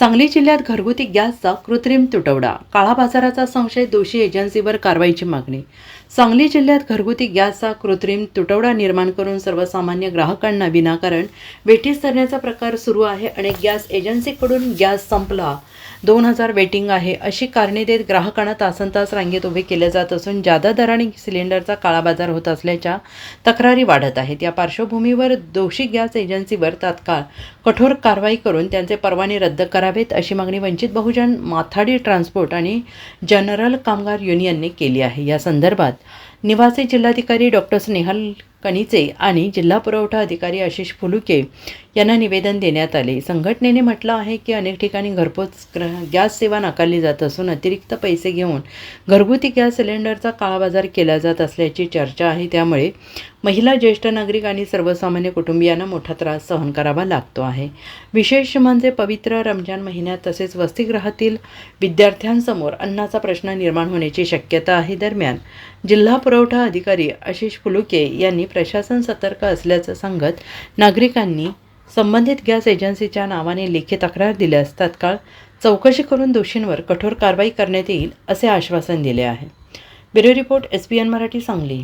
सांगली जिल्ह्यात घरगुती गॅसचा कृत्रिम तुटवडा, काळा बाजाराचा संशय, दोषी एजन्सीवर कारवाईची मागणी. सांगली जिल्ह्यात घरगुती गॅसचा कृत्रिम तुटवडा निर्माण करून सर्वसामान्य ग्राहकांना विनाकारण वेठीस धरण्याचा प्रकार सुरू आहे. अनेक गॅस एजन्सीकडून गॅस संपला, 2000 वेटिंग आहे अशी कारणे देत ग्राहकांना तासनतास रांगेत उभे केले जात असून जादा दराने सिलेंडरचा काळाबाजार होत असल्याच्या तक्रारी वाढत आहेत. या पार्श्वभूमीवर दोषी गॅस एजन्सीवर तात्काळ कठोर कारवाई करून त्यांचे परवाने रद्द करावेत अशी मागणी वंचित बहुजन माथाडी ट्रान्सपोर्ट आणि जनरल कामगार युनियनने केली आहे. या संदर्भात निवासी जिल्हाधिकारी डॉक्टर स्नेहल कनिचे आणि जिल्हा पुरवठा अधिकारी आशिष फुलुके यांना निवेदन देण्यात आले. संघटनेने म्हटलं आहे की अनेक ठिकाणी घरपोच गॅस सेवा नाकारली जात असून अतिरिक्त पैसे घेऊन घरगुती गॅस सिलेंडरचा काळाबाजार केला जात असल्याची चर्चा आहे. त्यामुळे महिला, ज्येष्ठ नागरिक आणि सर्वसामान्य कुटुंबियांना मोठा त्रास सहन करावा लागतो आहे. विशेष म्हणजे पवित्र रमजान महिन्यात तसेच वसतिगृहातील विद्यार्थ्यांसमोर अन्नाचा प्रश्न निर्माण होण्याची शक्यता आहे. दरम्यान जिल्हा पुरवठा अधिकारी आशिष फुलुके यांनी प्रशासन सतर्क असल्याचं सांगत नागरिकांनी संबंधित गॅस एजन्सीच्या नावाने लेखी तक्रार दिल्यास तात्काळ चौकशी करून दोषींवर कठोर कारवाई करण्यात येईल असे आश्वासन दिले आहे. Bureau report SBN Marathi, Sangli.